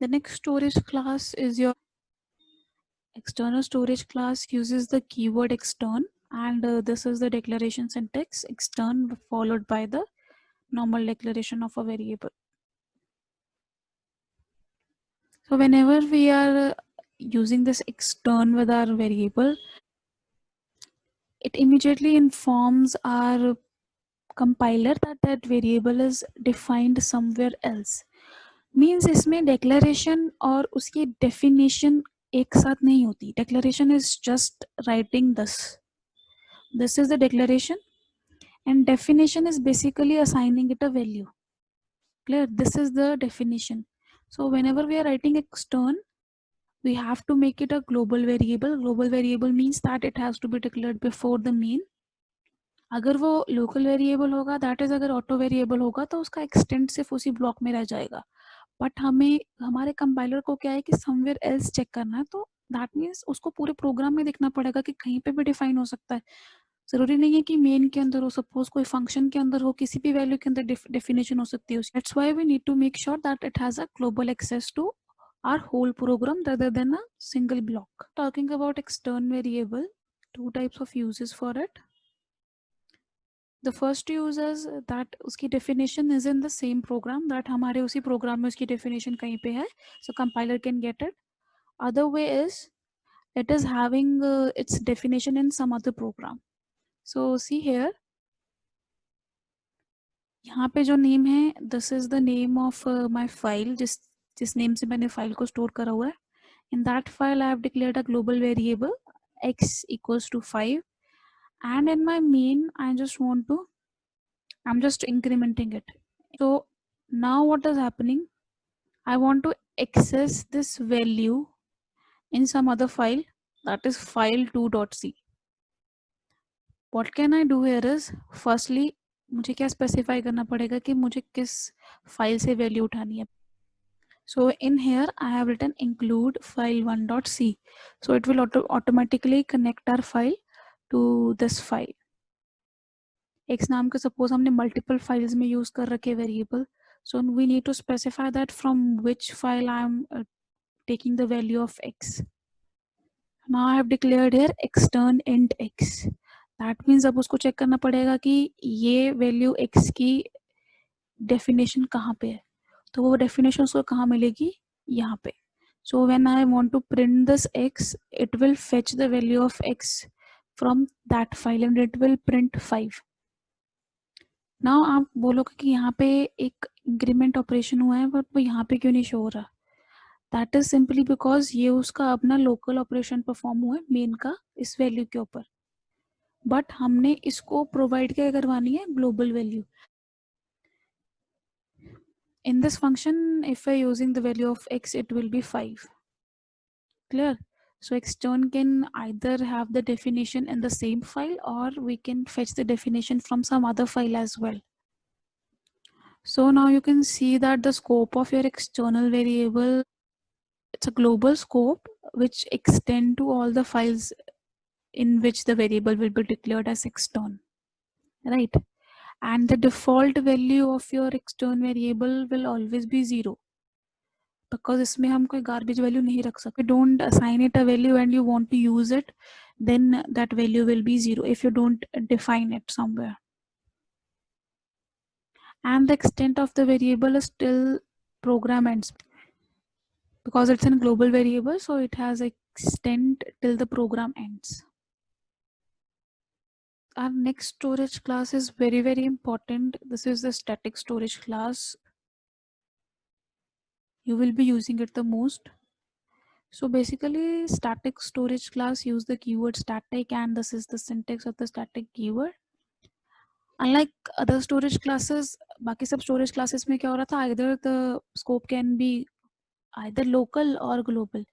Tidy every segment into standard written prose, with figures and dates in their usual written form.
The next storage class is your external storage class. Uses the keyword extern, and this is the declaration syntax: extern followed by the normal declaration of a variable. So whenever we are using this extern with our variable, it immediately informs our compiler that that variable is defined somewhere else. Means इसमें declaration और उसकी definition एक साथ नहीं होती. Declaration is just writing this is the declaration, and definition is basically assigning it a value. Clear? This is the definition. So whenever we are writing extern, we have to make it a global variable. Global variable means that it has to be declared before the main. अगर वो local variable होगा, that is अगर auto variable होगा तो उसका extent सिर्फ उसी block में रह जाएगा. बट हमें हमारे कंपाइलर को क्या है कि समवेयर एल्स चेक करना है, तो दैट मीन्स उसको पूरे प्रोग्राम में देखना पड़ेगा कि कहीं पे भी डिफाइन हो सकता है. जरूरी नहीं है कि मेन के अंदर हो, सपोज कोई फंक्शन के अंदर हो, किसी भी वैल्यू के अंदर डेफिनेशन हो सकती है. That's why we need to make sure that it has a global access to our whole program rather than a single block. Talking about external variable, two types of uses for it. The first use is that उसकी definition is in the same program, that हमारे उसी program में उसकी definition कहीं पे है, so compiler can get it. Other way is it is having its definition in some other program. So see here, यहाँ पे जो name है, this is the name of my file, जिस name से मैंने file को store करा हुआ है. In that file I have declared a global variable x equals to 5, and in my main I'm just incrementing it. So now what is happening? I want to access this value in some other file, that is file2.c. What can I do here is, firstly मुझे क्या specify करना पड़ेगा कि मुझे किस file से value उठानी है. So in here I have written include file1.c. So it will automatically connect our file to this file. X नाम के suppose हमने multiple files में use कर रखे variable. So we need to specify that from which file I am taking the value of x. Now I have declared here extern int x. That means अब उसको check करना पड़ेगा कि ये value x की definition कहाँ पे है. तो वो definition उसको कहाँ मिलेगी? यहाँ पे. So when I want to print this x, it will fetch the value of x from that file and it will print 5. Now आप बोलोगे कि यहाँ पे एक इंक्रीमेंट ऑपरेशन हुआ है बट वो यहाँ पे क्यों नहीं शो हो रहा. दैट इज सिंपली बिकॉज ये उसका अपना लोकल ऑपरेशन परफॉर्म हुआ है मेन का इस वैल्यू के ऊपर, बट हमने इसको प्रोवाइड क्या करवानी है, global value. In this function if I using the value of x it will be 5. Clear? So extern can either have the definition in the same file or we can fetch the definition from some other file as well. So now you can see that the scope of your external variable, it's a global scope which extend to all the files in which the variable will be declared as extern, right? And the default value of your extern variable will always be 0 because इसमें हम कोई garbage value नहीं रख सकते. Don't assign it a value and you want to use it, then that value will be 0 if you don't define it somewhere. And the extent of the variable is still program ends because it's a global variable, so it has extent till the program ends. Our next storage class is very important. This is the static storage class. You will be using it the most. So basically static storage class use the keyword static, and this is the syntax of the static keyword. Unlike other storage classes, बाकी सब storage classes में क्या हो रहा था, either the scope can be either local or global,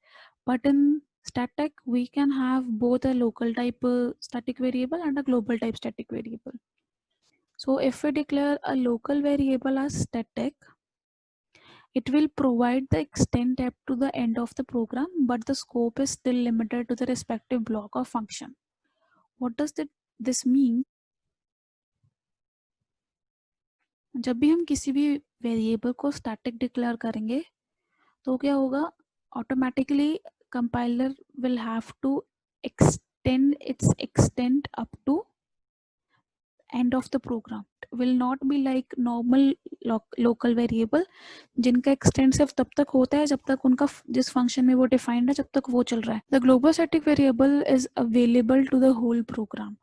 but in static we can have both a local type static variable and a global type static variable. So if we declare a local variable as static, it will provide the extent up to the end of the program, but the scope is still limited to the respective block or function. What does this mean? जब भी हम किसी भी variable को static declare करेंगे तो क्या होगा, automatically compiler will have to extend its extent up to end of the program. It will not be like normal local variable जिनका extent सिर्फ तब तक होता है जब तक उनका जिस function में वो defined है जब तक वो चल रहा है. The global static variable is available to the whole program.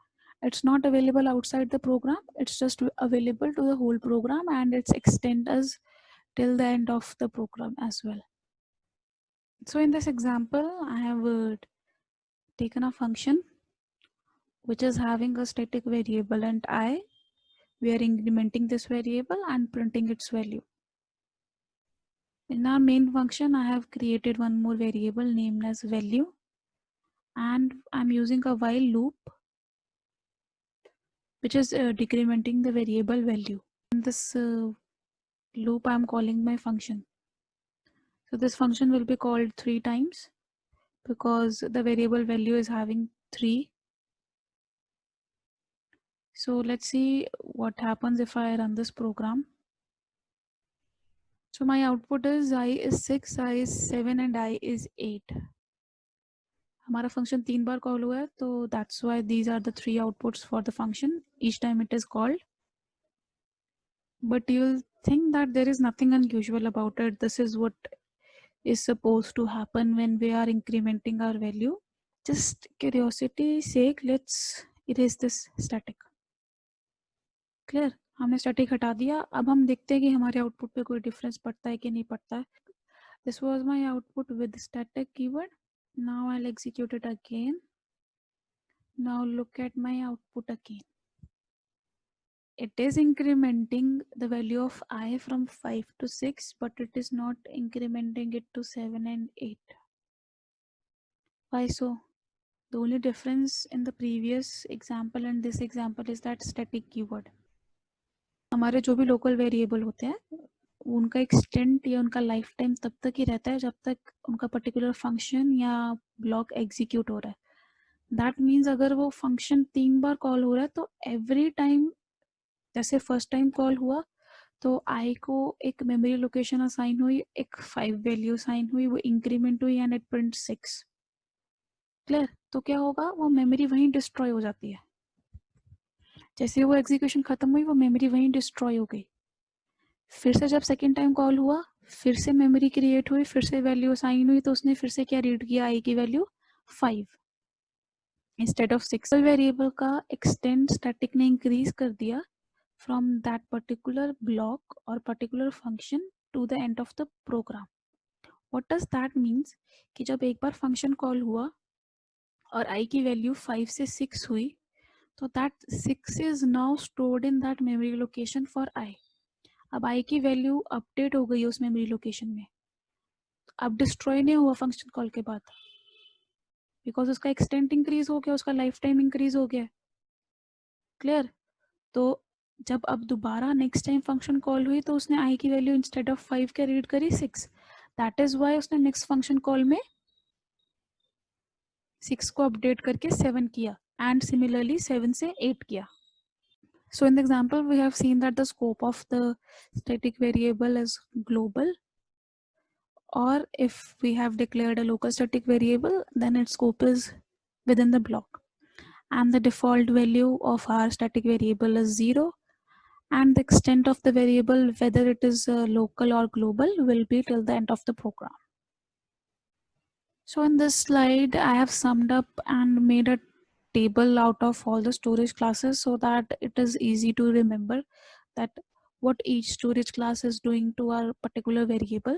It's not available outside the program. It's just available to the whole program, and its extent is till the end of the program as well. So in this example, I have taken a function which is having a static variable and I. We are incrementing this variable and printing its value. In our main function, I have created one more variable named as value, and I'm using a while loop which is decrementing the variable value. In this loop, I'm calling my function. So this function will be called 3 times because the variable value is having 3. So let's see what happens if I run this program. So my output is I is 6, I is 7 and I is 8. हमारा function 3 बार call हुआ है, तो that's why these are the 3 outputs for the function each time it is called. But you'll think that there is nothing unusual about it. This is what is supposed to happen when we are incrementing our value. Just curiosity sake, let's erase this static. Clear? हमने static हटा दिया. अब हम देखते हैं कि हमारे output पे कोई difference पड़ता है कि नहीं पड़ता है. This was my output with static keyword. Now I'll execute it again. Now look at my output again. It is incrementing the value of I from 5 to 6, but it is not incrementing it to 7 and 8. Why so? The only difference in the previous example and this example is that static keyword. हमारे जो भी local variable होते हैं उनका extent या उनका life time तब तक ही रहता है जब तक उनका पर्टिकुलर फंक्शन या ब्लॉक एग्जीक्यूट हो रहा है. दैट मीन्स अगर वो फंक्शन 3 बार कॉल हो रहा है तो एवरी टाइम, जैसे फर्स्ट टाइम कॉल हुआ तो आई को एक मेमोरी लोकेशन असाइन हुई, एक 5 वैल्यू असाइन हुई, वो इंक्रीमेंट हुई एंड इट प्रिंट 6. क्लियर? तो क्या होगा, वो मेमोरी वहीं डिस्ट्रॉय हो जाती है. जैसे वो एग्जीक्यूशन खत्म हुई वो मेमोरी वहीं डिस्ट्रॉय हो गई. फिर से जब सेकेंड टाइम कॉल हुआ फिर से मेमोरी क्रिएट हुई, फिर से वैल्यू असाइन हुई, तो उसने फिर से क्या रीड किया, आई की वैल्यू 5 इंस्टेड ऑफ 6. वेरिएबल का एक्सटेंड स्टैटिक ने इंक्रीज कर दिया फ्रॉम दैट पर्टिकुलर ब्लॉक और particular function to the end of the program. What does that means कि जब एक बार फंक्शन कॉल हुआ और आई की वैल्यू 5 से 6 हुई तो that 6 is now stored in that memory location for I. अब आई की वैल्यू अपडेट हो गई उस मेमोरी लोकेशन में. अब डिस्ट्रॉय नहीं हुआ फंक्शन कॉल के बाद बिकॉज उसका एक्सटेंट इंक्रीज हो गया, उसका लाइफ टाइम इंक्रीज हो गया. क्लियर? तो जब अब दोबारा नेक्स्ट टाइम फंक्शन कॉल हुई तो उसने आई की वैल्यू इंस्टेड ऑफ 5 के रीड करी 6. दैट इज वाई उसने नेक्स्ट फंक्शन कॉल में 6 को अपडेट करके 7 किया एंड सिमिलरली 7 से 8 किया. So in the example we have seen that the scope of the static variable is global, or if we have declared a local static variable then its scope is within the block, and the default value of our static variable is 0, and the extent of the variable, whether it is local or global, will be till the end of the program. So in this slide I have summed up and made a table out of all the storage classes so that it is easy to remember that what each storage class is doing to our particular variable.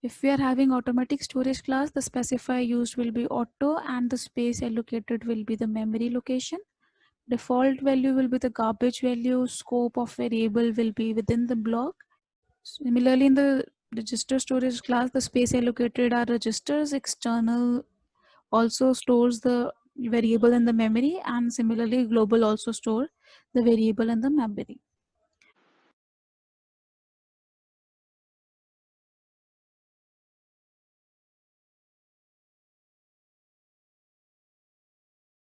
If we are having automatic storage class, the specifier used will be auto and the space allocated will be the memory location. Default value will be the garbage value. Scope of variable will be within the block. Similarly, in the register storage class, the space allocated are registers. External also stores the variable in the memory, and similarly global also store the variable in the memory.